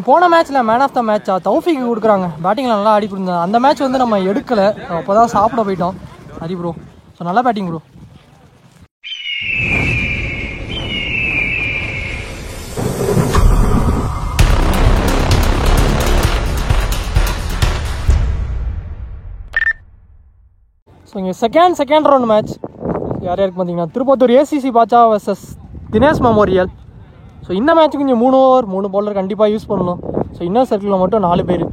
போன மேட்ச்சில் man of the match தௌஃபிக்கு கொடுக்குறாங்க. பேட்டிங்கில் நல்லா ஆடி கொடுத்தாங்க. அந்த மேட்ச் வந்து நம்ம எடுக்கலை, அப்போ தான் சாப்பிட போயிட்டோம். ஹரி ப்ரோ ஸோ நல்லா பேட்டிங் ப்ரோ. ஸோ இங்கே செகண்ட் ரவுண்ட் மேட்ச் யார் யாருக்கு பார்த்தீங்கன்னா Tirupattur ACC Baasha versus Dinesh memorial. So இந்த மேட்ச்சுக்கு இங்கே 3 ஓவர் 3 பவுலர் கண்டிப்பாக யூஸ் பண்ணணும். ஸோ இன்னர் சர்க்கிளில் மட்டும் 4 பேர்.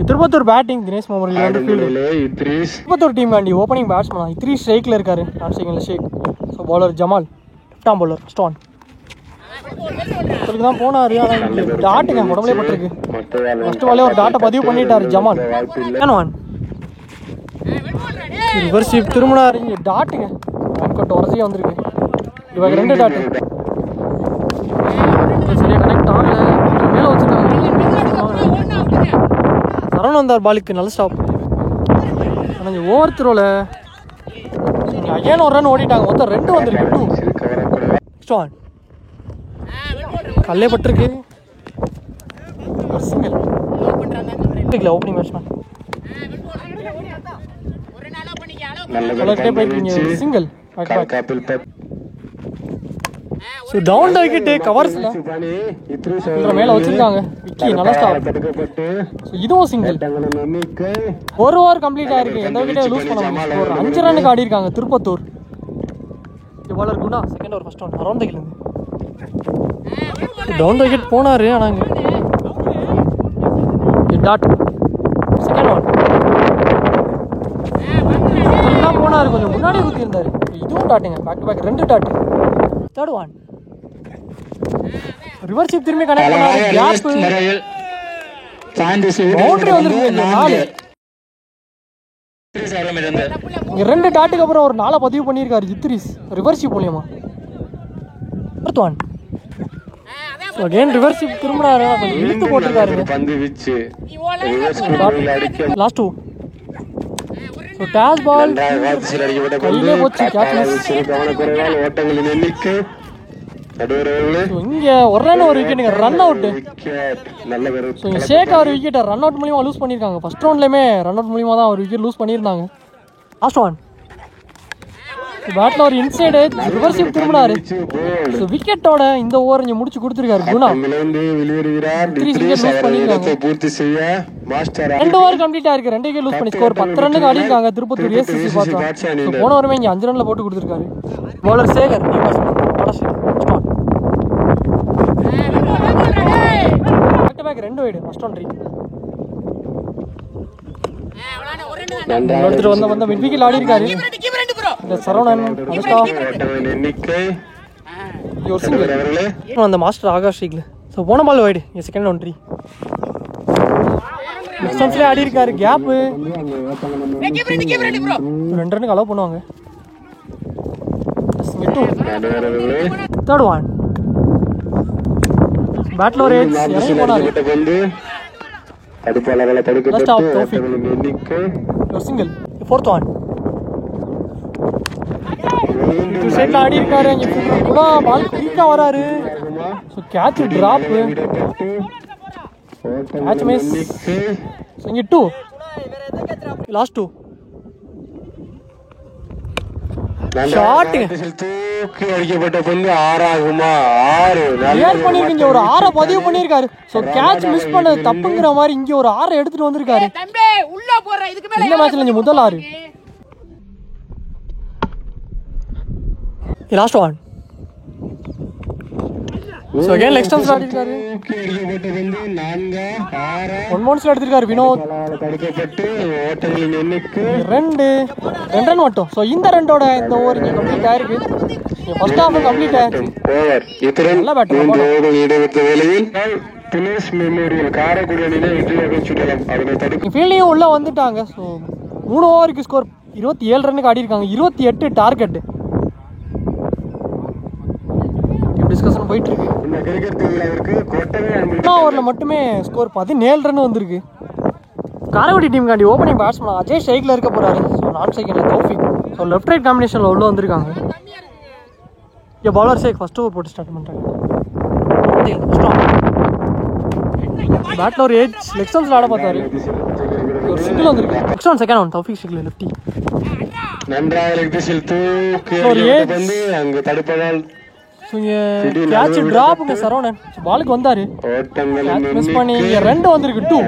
திருப்பத்தூர் பேட்டிங், தினேஷ் மெமோரியல் வந்து ஃபீல்டு. திருப்பத்தூர் டீம் காண்டி ஓப்பனிங் பேட்ஸ்மேன் இத்ரீஸ் ஸ்ட்ரைக்கில் இருக்காரு. நான் செகண்டில் Sheikh. So bowler Jamal, left bowler ஸ்டான். அதுக்கு தான் போனார், ஆனால் டாட்டுங்க உடம்புலே பட்டிருக்கு. ஃபர்ஸ்ட் பாலே ஒரு டாட்டை பதிவு பண்ணிட்டார் ஜமால். ஒன் ரிவர்ஸ் ஸ்வீப் திரும்பினார். இங்கே டாட்டுங்க கட் உரசியாக வந்திருக்கு. இவங்க 2 டாட்டு சரியாக கனெக்ட் ஆகலை. மேலே வச்சுருக்காங்க. சரவணன் வந்தார் பாலுக்கு, நல்ல ஸ்டாப். ஆனால் இங்கே ஓவர் த்ரோவில் அகைன் ஒரு ரன் ஓடிட்டாங்க. மொத்தம் 2 வந்துருக்கு. 2 ஸ்டான் கல்லே பட்டிருக்கு. ஒரு single opening batsman single. So down the wicket கவர்ஸ்ல மேலே வச்சிருக்காங்க. விக்கி நல்ல ஸ்டாப். ஸோ இதுவும் சிங்கிள். ஒரு ஓவர் கம்ப்ளீட் ஆயிருக்கு. எந்த விக்கெட்டே லூஸ் பண்ண ஒரு 5 ரன்னுக்கு ஆடி இருக்காங்க திருப்பத்தூர். Bowler Guna second over first one around the கிலந்து டவுன் த விக்கெட் போனார். ஆனால் டாட் செகண்ட் ஒன் போனார். கொஞ்சம் முன்னாடியே குத்தி இருந்தார். இதுவும் டாட்டுங்க. Back to back 2 dot. Third one reverse sweep திரும்பி கனெக்ட் பண்ணாரு. கேப் பவுண்டரி வந்துருக்கு. 4 இங்க 2 டாட்டுக்கு அப்புறம் ஒரு 4 பதிவு பண்ணியிருக்காரு இத்ரீஸ் ரிவர்ஸ் ஸ்வீப் மூலியமா. Fourth one again reverse sweep திரும்பினாரு. கொஞ்சம் இழுத்து போட்டிருக்காரு. லாஸ்ட் 2 ஸோ டேஸ் பால் கையிலே போச்சு. இங்கே ஒரு ரன் ஒரு விக்கெட்டுங்க. Run out. ஸோ இங்கே ஷேக் ஒரு விக்கெட்டை ரன் அவுட் மூலியமாக லூஸ் பண்ணியிருக்காங்க. ஃபர்ஸ்ட் ரவுண்ட்லேயுமே ரன் அவுட் மூலியமாக தான் ஒரு விக்கெட் லூஸ் பண்ணியிருந்தாங்க. லாஸ்ட் ஒன் பேட்டில் ஒரு இன்சைடு ரிவர்ஸ் ஸ்வீப் திரும்பினாரு. ஸோ விக்கெட்டோட இந்த ஓவர் இங்கே முடிச்சு கொடுத்துருக்காரு குணா. 3 விக்கெட் லூஸ் பண்ணியிருக்காங்க. 2 ஓவர் கம்ப்ளீட் ஆயிருக்கு. 2 விக்கெட் லூஸ் பண்ணி ஸ்கோர் 10 ரன்னுக்கு ஆடி இருக்காங்க திருப்பத்தூர் ஏசிசி பார்த்தா. போன ஓவருமே இங்கே 5 ரன்ல போட்டு கொடுத்துருக்காரு. Bowler Shekar back 2 wide first one 3 எடுத்துட்டு வந்த மிட் விக்கெட் ஆடி இருக்காரு. இந்த சரவணன் ஒரு சிங்கிள் அந்த மாஸ்டர் ஆகாஷ் ஷீக்ல. ஸோ போன பால் வைடு செகண்ட் ஒன் 3 டிஸ்டன்ஸ்லேயே ஆடி இருக்காரு. கேப்பு 2 ரன்னுக்கு அலோவ் பண்ணுவாங்க. தேர்ட் ஒன் பேட்டில் ஒரு இறங்கி போனாரு. சிங்கிள். ஃபோர்த் ஒன் சைட்ல ஆடி இருக்காரு. கூட பால் குயிக்கா வராரு. So catch drop catch miss. இங்கே 2 லாஸ்ட் 2 ஷாட்டுங்க தூக்கி அடிக்கப்பட்ட பந்து 6 ஆகுமா? 6 கிளியர் பண்ணிருக்கீங்க. ஒரு 6 பதிவு பண்ணிருக்காரு. சோ கேட்ச் மிஸ் பண்ணது தப்புங்கற மாதிரி இங்க ஒரு 6 எடுத்துட்டு வந்திருக்காரு. தம்பி உள்ள போற இதுக்கு மேல இந்த மேட்ச்ல நீ முதல் 6 last one. So again leg stumps ஆடிருக்காரு. ஒன் மவுண்ட்ஸ்ல எடுத்திருக்காரு வினோத். தடுக்கப்பட்டு ஓட்டங்களின் எண்ணிக்கை 2 ரன் மட்டும். சோ இந்த ரன்னோட இந்த ஓவர் இங்க கம்ப்ளீட் ஆயிருக்கு. ஃபர்ஸ்ட் ஹாஃப் கம்ப்ளீட் ஆயிருக்கு. ஓவர் இத்திரன் நல்ல பேட்டிங் ஈடுபட்ட வேளையில் தினேஷ் மெமோரியல் காரைக்குடி அணியிலே வெற்றியாக சுற்றலாம். அதனை தடுக்க ஃபீல்டிங் உள்ள வந்துட்டாங்க. சோ 3 ஓவருக்கு ஸ்கோர் 27 ரன்னுக்கு ஆடி இருக்காங்க. 28 டார்கெட். டிஸ்கஷன் போயிட்டு இருக்கு. இந்த கிரிக்கெட் திருவிழாவிற்கு கோட்டவே ஓவரில் மட்டுமே ஸ்கோர் 17 ரன் வந்திருக்கு. காரைக்குடி டீம் காண்டி ஓப்பனிங் பேட்ஸ்மேன் அஜய் ஷேக்ல இருக்க போறாரு. ஸோ நான் செகண்ட்ல தௌஃபிக். ஸோ லெஃப்ட் ரைட் காம்பினேஷனில் உள்ள வந்திருக்காங்க. இங்கே பவுலர் ஷேக் ஃபர்ஸ்ட் ஓவர் போட்டு ஸ்டார்ட் பண்ணுறாங்க. பேட்டில் ஒரு ஏஜ் லெக் ஸ்டம்ஸில் ஆட பார்த்தாரு. ஒரு சிங்கிள் வந்திருக்கு. Next one second one Taufiq ஷேக்ல லெஃப்டி நன்றாக லெக் திசையில் தூக்கி வந்து அங்க தடுப்பதால் கேட்ச் டிராப்புங்க சரவணன் பாலுக்கு வந்தாரு. மிஸ் பண்ணி 2 வந்திருக்கு 2.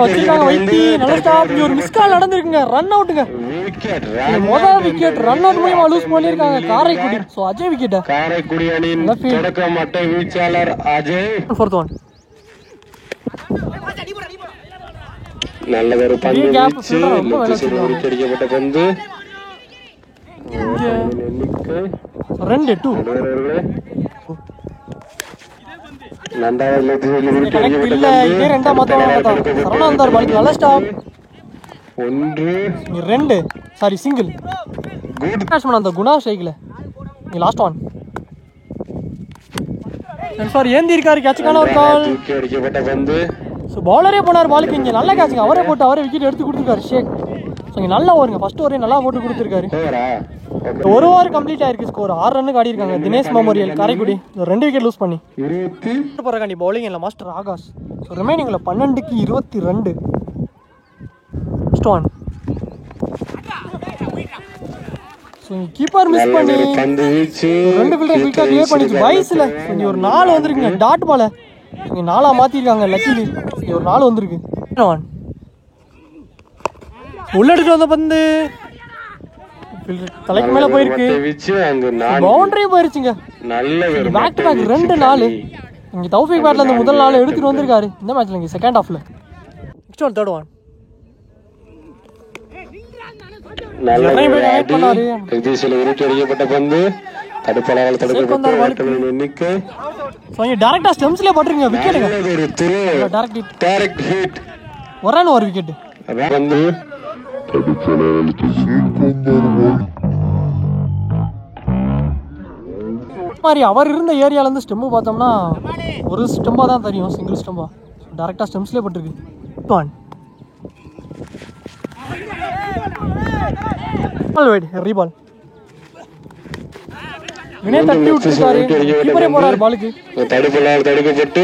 வச்சிருக்காங்க வைத்தி நல்ல ஸ்டாப். ஒரு மிஸ் கால் நடந்திருக்குங்க. ரன் அவுட்டுங்க. முதல் விக்கெட் ரன் அவுட் மூலமா லூஸ் பண்ணிருக்காங்க காரைக்குடி. So Ajay wicket. காரைக்குடி அணியின் தொடக்க மட்ட வீச்சாளர் அஜய். ஃபோர்த் ஒன் நல்ல ஒரு பந்து வீச்சு விக்கெட் அடிக்கப்பட்ட பந்து 2-2. சிங்கிள் அந்த குணா ஷேக்ல லாஸ்ட் ஒன் ஏந்தி இருக்காரு. கேட்சுக்கான ஒரு கால். பவுலரே போனார் பாலுக்கு. இங்க நல்ல கேட்சுங்க. அவரே போட்டு அவரே விக்கெட் எடுத்து கொடுத்துருக்காரு ஷேக். நல்லா ஓவருங்க. ஃபர்ஸ்ட் ஓவரே நல்லா போட்டு கொடுத்துருக்காரு. ஒரு ஓவர் கம்ப்ளீட் ஆயிருக்கு. ஸ்கோர் 6 ரன்னுக்கு ஆடி இருக்காங்க. Dinesh memorial Karaikudi 2 wicket lose பண்ணி போறாங்க. பவுலிங் இல்ல master Akash. ரிமைனிங்ல 12க்கு 22. Stone keeper miss பண்ணி 2 ஃபீல்டர் குயிக்கா கிளியர் பண்ணிச்சு. வயசுல ஒரு 4 வந்திருக்குங்க. டாட் பால 4 மாத்திருக்காங்க. லக்கிலி ஒரு 4 வந்திருக்கு. உள்ள எடுத்து வந்த பந்து தலைக்கு மேல போயிருக்கு. பவுண்டரி போயிருச்சுங்க. Back to back 2 4. இங்க தௌஃபிக் பேட்ல இருந்து முதல் 4 எடுத்துட்டு வந்திருக்காரு இந்த மேட்ச்ல. இங்க செகண்ட் ஹாஃப்ல நெக்ஸ்ட் ஒன் தேர்ட் ஒன் டைரக்டா ஸ்டெம்ஸ்ல போட்டுருங்க. விக்கெட்டுங்க. Direct hit. ஒரு விக்கெட். மாதிரி அவர் இருந்த ஏரியால இருந்து ஸ்டெம்பு பார்த்தோம்னா ஒரு ஸ்டெம்பா தான் தெரியும். சிங்கிள் ஸ்டெம்பா. டைரக்டா ஸ்டெம்ஸ்லயே போட்டுருக்கு. ரீபால் வினய் தட்டி விட்டுருக்காரு. கீப்பரே போறாரு பாலுக்கு. தடுக்கப்பட்டு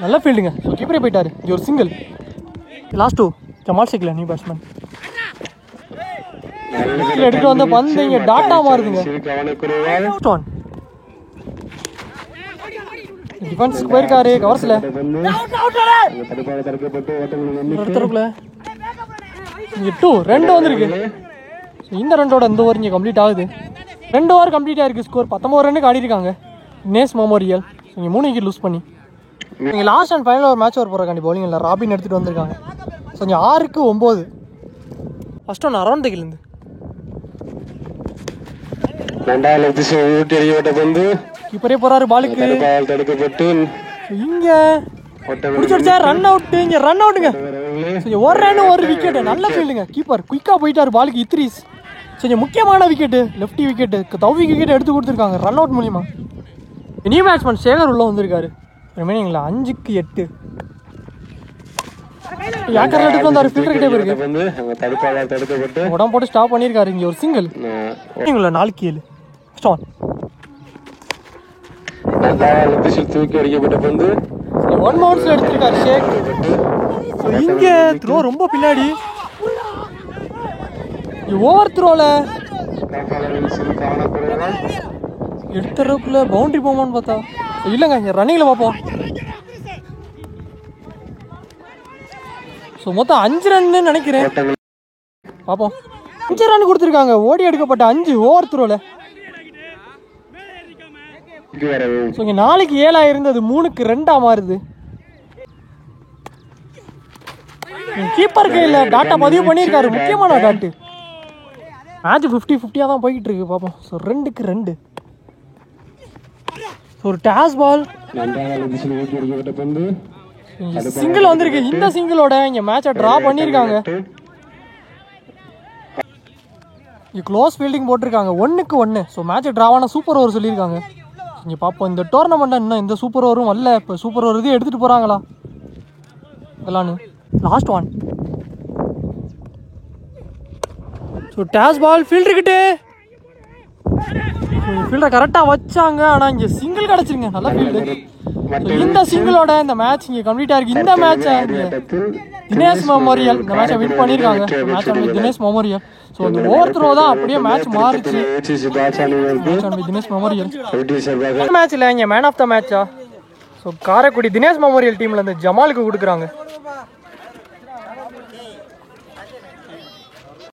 நல்ல ஃபீல்டுங்க. கீப்பரே போயிட்டாரு. இது ஒரு சிங்கிள். லாஸ்ட் 2 ஜமால் ஷேக்ல நியூ பேட்ஸ்மேன் எடுத்து வந்த பந்து இங்க டாட்டா மாறுதுங்க. டிஃபென்ஸ்க்கு போயிருக்காரு. கவர்ஸ்ல இங்க 2 வந்திருக்கு. இந்த 2ஓட இந்த ஓவர் இங்க கம்ப்ளீட் ஆகுது. 2 ஓவர் கம்ப்ளீட் ஆயிருக்கு. ஸ்கோர் 19 ரன்னுக்கு ஆடி இருக்காங்க தினேஷ் மெமோரியல். இங்க 3 விக்கெட் லூஸ் பண்ணி இங்க லாஸ்ட் அண்ட் ஃபைனல் ஒரு மேட்ச் போறாங்க. பவுலிங் இல்ல ராபின் எடுத்துட்டு வந்திருக்காங்க. ஸோ இங்கே 6க்கு 9. ஃபர்ஸ்ட் ஒன் அரௌண்ட் த கிலேருந்து கீப்பரே போறாரு பாலுக்கு. இங்க பிடிச்சிருச்சா ரன் அவுட். இங்க ரன் அவுட்டுங்க. ஒரு ரன் ஒரு விக்கெட். நல்ல ஃபீல்டுங்க. கீப்பர் குயிக்கா போயிட்டாரு பாலுக்கு. இத்ரீஸ் கொஞ்சம் முக்கியமான wicket. Lefty wicket. Taufiq wicket எடுத்து கொடுத்துருக்காங்க ரன் அவுட் மூலியமா. நியூ பேட்ஸ்மேன் சேகர் உள்ள வந்திருக்காரு. ரிமைனிங்ல 5க்கு 8. யாக்கர் எடுத்து வந்தாரு. ஃபில்டர் கிட்டே போயிருக்கு. உடம்பு போட்டு ஸ்டாப் பண்ணிருக்காரு. இங்க ஒரு சிங்கிள். 4க்கு 7. ஸ்டான் தூக்கி அடிக்கப்பட்ட பந்து 1 பவுன்ஸ்ல எடுத்திருக்காரு ஷேக். இங்க த்ரோ ரொம்ப பின்னாடி. ஓவர் த்ரோல எடுத்துறதுக்குள்ள பவுண்டரி போமான்னு பார்த்தா இல்லைங்க. இங்க ரன்னிங்ல பார்ப்போம். ஸோ மொத்தம் 5 ரன்னு நினைக்கிறேன். பார்ப்போம். 5 ரன் கொடுத்துருக்காங்க. ஓடி எடுக்கப்பட்ட 5 ஓவர் த்ரோல. ஸோ இங்கே 4க்கு 7 இருந்தது 3க்கு 2 மாறுது. கீப்பர் கையில் டாட்டா பதிவு பண்ணியிருக்காரு. முக்கியமான டாட்டு. மேட்ச் 50-50 தான் போய்கிட்டு இருக்கு. பார்ப்போம். ஸோ 2க்கு 2. ஒரு டாஸ் பால் சிங்கிள் வந்திருக்கு. இந்த சிங்கிளோட இங்க மேட்சை டிரா பண்ணிருக்காங்க. இங்க க்ளோஸ் ஃபீல்டிங் போட்டிருக்காங்க. 1க்கு 1. ஸோ மேட்ச் டிராவான சூப்பர் ஓவர் சொல்லியிருக்காங்க. இங்க பார்ப்போம். இந்த டோர்னமெண்ட் இன்னும் இந்த சூப்பர் ஓவரும் வரல. இப்போ சூப்பர் ஓவர் இதையும் எடுத்துட்டு போறாங்களா இதெல்லாம். Last one. So toss ball fielder கிட்டே ஃபீல்டை கரெக்டாக வச்சாங்க. ஆனால் இங்கே சிங்கிள் கிடச்சிருங்க, நல்ல ஃபீல்டு. இந்த சிங்கிளோட இந்த மேட்ச் இங்கே கம்ப்ளீட் ஆயிருக்கு. இந்த மேட்சை தினேஷ் மெமோரியல் இந்த மேட்சை வின் பண்ணியிருக்காங்க. Match Dinesh memorial. ஸோ இந்த ஓவர் த்ரோ தான் அப்படியே மேட்ச் மாறிச்சு. தினேஷ் மெமோரியல் மேட்ச் இல்லை, இங்கே மேன் ஆஃப் த மேட்சா. ஸோ காரைக்குடி தினேஷ் மெமோரியல் டீமில் இந்த ஜமாலுக்கு கொடுக்குறாங்க.